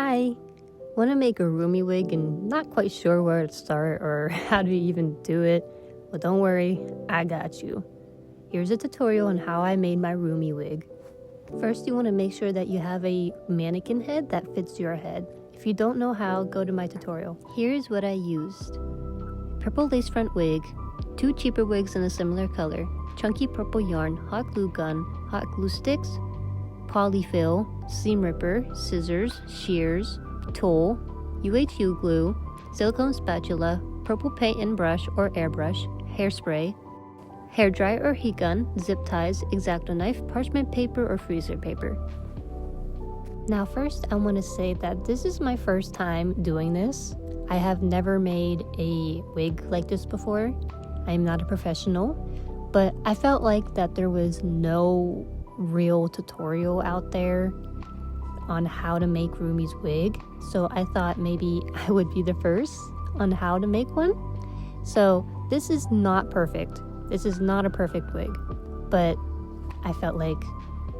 Hi! Want to make a Rumi wig and not quite sure where to start or how to even do it? Well, don't worry, I got you. Here's a tutorial on how I made my Rumi wig. First, you want to make sure that you have a mannequin head that fits your head. If you don't know how, go to my tutorial. Here's what I used. Purple lace front wig, 2 cheaper wigs in a similar color, chunky purple yarn, hot glue gun, hot glue sticks, Polyfil, seam ripper, scissors, shears, Tulle, UHU glue, silicone spatula, purple paint and brush or airbrush, hairspray, hairdryer or heat gun, zip ties, X-Acto knife, parchment paper or freezer paper. Now first I want to say that this is my first time doing this. I have never made a wig like this before. I am not a professional, but I felt like that there was no real tutorial out there on how to make Rumi's wig, so I thought maybe I would be the first on how to make one. So this is not perfect. This is not a perfect wig, but I felt like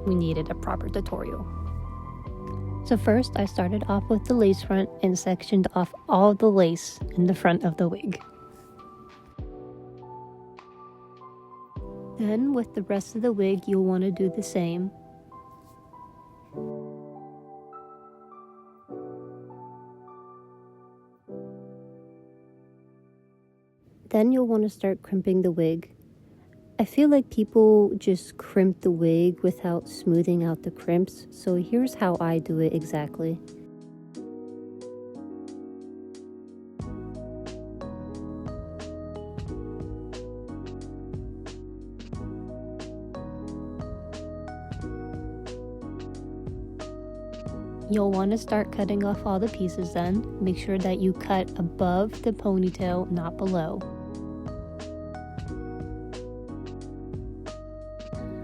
we needed a proper tutorial. So first I started off with the lace front and sectioned off all the lace in the front of the wig. Then with the rest of the wig, you'll want to do the same. Then you'll want to start crimping the wig. I feel like people just crimp the wig without smoothing out the crimps, so here's how I do it exactly. You'll want to start cutting off all the pieces then. Make sure that you cut above the ponytail, not below.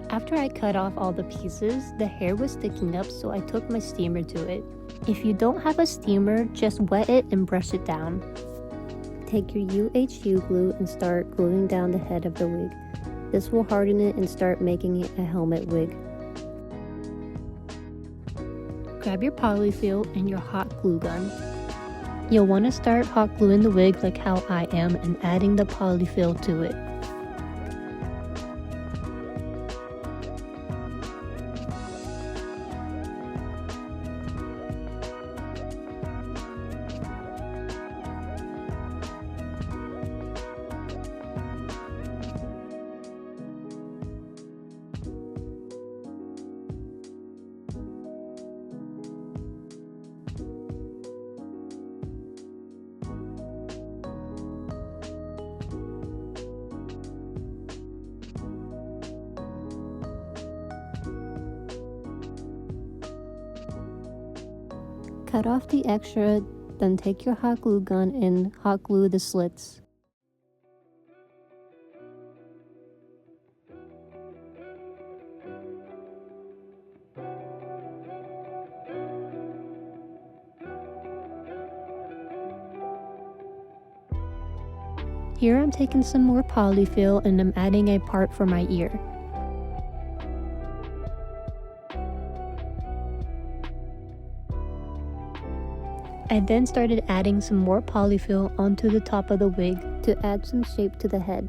After I cut off all the pieces, the hair was sticking up, so I took my steamer to it. If you don't have a steamer, just wet it and brush it down. Take your UHU glue and start gluing down the head of the wig. This will harden it and start making it a helmet wig. Grab your Polyfil and your hot glue gun. You'll want to start hot gluing the wig like how I am and adding the Polyfil to it. Cut off the extra, then take your hot glue gun and hot glue the slits. Here I'm taking some more Polyfil and I'm adding a part for my ear. I then started adding some more Polyfil onto the top of the wig to add some shape to the head.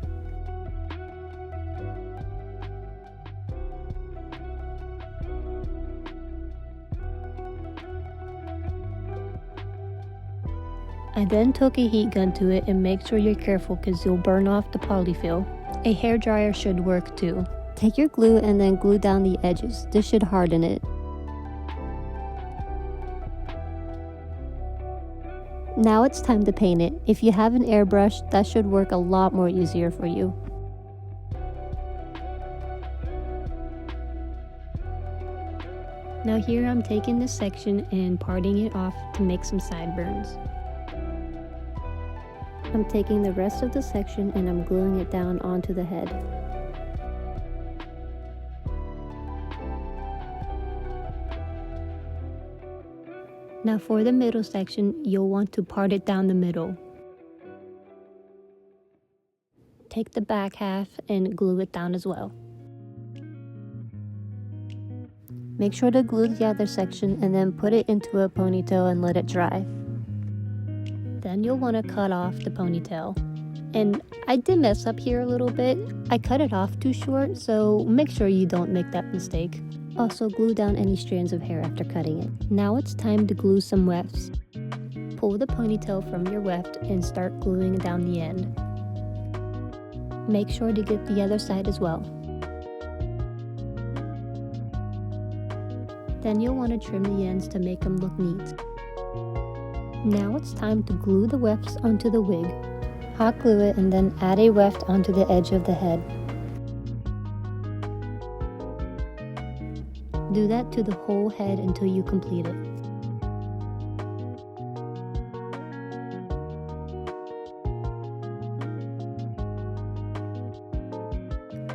I then took a heat gun to it and make sure you're careful because you'll burn off the Polyfil. A hairdryer should work too. Take your glue and then glue down the edges. This should harden it. Now it's time to paint it. If you have an airbrush, that should work a lot more easier for you. Now here I'm taking this section and parting it off to make some sideburns. I'm taking the rest of the section and I'm gluing it down onto the head. Now for the middle section, you'll want to part it down the middle. Take the back half and glue it down as well. Make sure to glue the other section and then put it into a ponytail and let it dry. Then you'll want to cut off the ponytail. And I did mess up here a little bit. I cut it off too short, so make sure you don't make that mistake. Also, glue down any strands of hair after cutting it. Now it's time to glue some wefts. Pull the ponytail from your weft and start gluing down the end. Make sure to get the other side as well. Then you'll want to trim the ends to make them look neat. Now it's time to glue the wefts onto the wig. Hot glue it and then add a weft onto the edge of the head. Do that to the whole head until you complete it.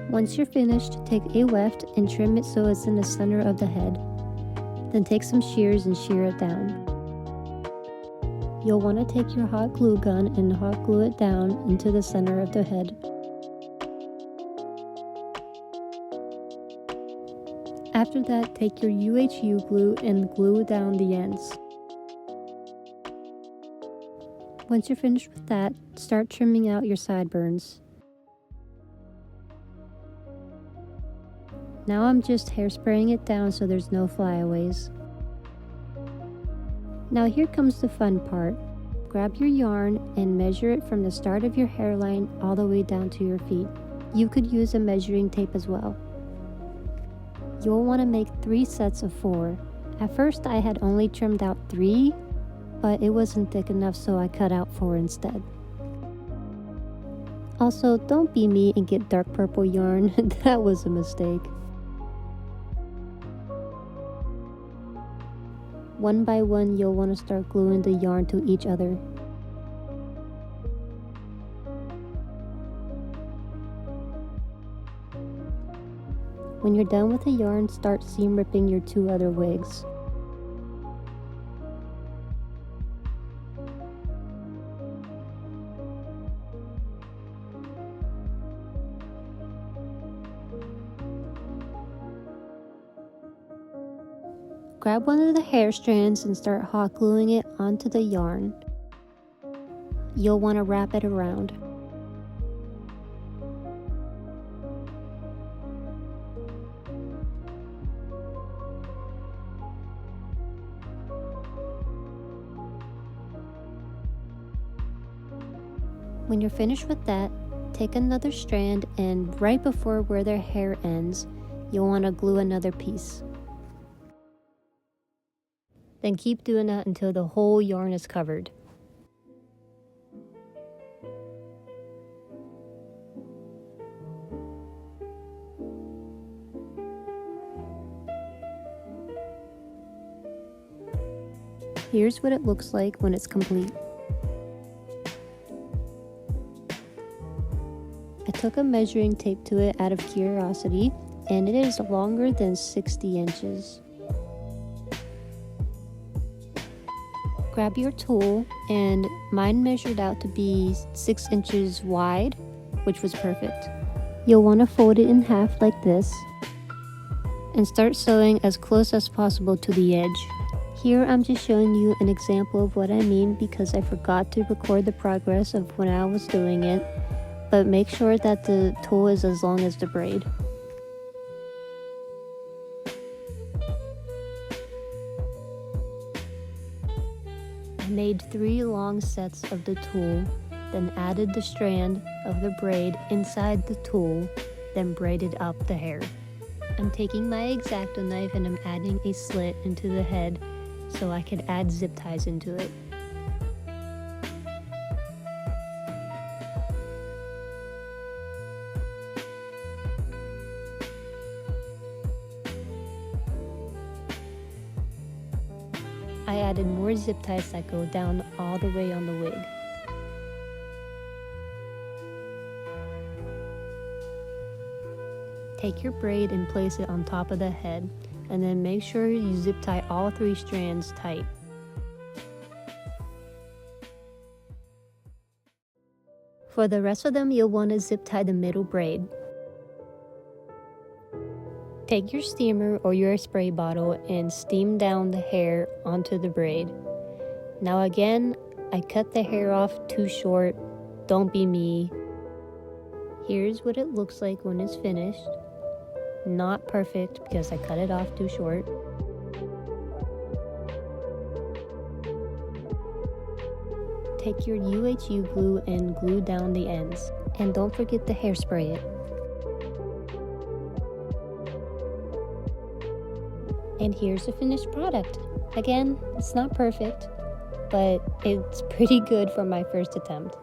Once you're finished, take a weft and trim it so it's in the center of the head. Then take some shears and shear it down. You'll want to take your hot glue gun and hot glue it down into the center of the head. After that, take your UHU glue and glue down the ends. Once you're finished with that, start trimming out your sideburns. Now I'm just hairspraying it down so there's no flyaways. Now here comes the fun part. Grab your yarn and measure it from the start of your hairline all the way down to your feet. You could use a measuring tape as well. You'll want to make 3 sets of 4. At first I had only trimmed out 3, but it wasn't thick enough, so I cut out 4 instead. Also, don't be me and get dark purple yarn. That was a mistake. One by one, you'll want to start gluing the yarn to each other. When you're done with the yarn, start seam ripping your 2 other wigs. Grab one of the hair strands and start hot gluing it onto the yarn. You'll want to wrap it around. When you're finished with that, take another strand and right before where their hair ends, you'll want to glue another piece. Then keep doing that until the whole yarn is covered. Here's what it looks like when it's complete. I took a measuring tape to it out of curiosity, and it is longer than 60 inches. Grab your tool, and mine measured out to be 6 inches wide, which was perfect. You'll want to fold it in half like this, and start sewing as close as possible to the edge. Here I'm just showing you an example of what I mean because I forgot to record the progress of when I was doing it, but make sure that the tool is as long as the braid. I made 3 long sets of the tool, then added the strand of the braid inside the tool, then braided up the hair. I'm taking my X-Acto knife and I'm adding a slit into the head so I could add zip ties into it. I added more zip ties that go down all the way on the wig. Take your braid and place it on top of the head, and then make sure you zip tie all 3 strands tight. For the rest of them, you'll want to zip tie the middle braid. Take your steamer or your spray bottle and steam down the hair onto the braid. Now again, I cut the hair off too short. Don't be me. Here's what it looks like when it's finished. Not perfect because I cut it off too short. Take your UHU glue and glue down the ends. And don't forget to hairspray it. And here's the finished product. Again, it's not perfect, but it's pretty good for my first attempt.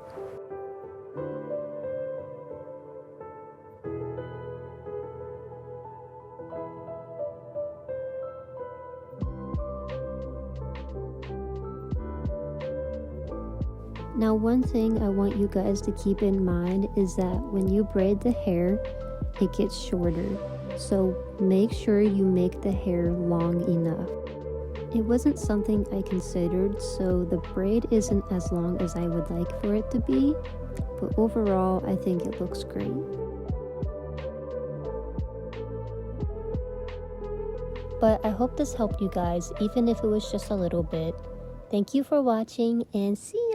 Now, one thing I want you guys to keep in mind is that when you braid the hair, it gets shorter. So make sure you make the hair long enough. It wasn't something I considered, so the braid isn't as long as I would like for it to be, but overall I think it looks great. But I hope this helped you guys, even if it was just a little bit. Thank you for watching and see you.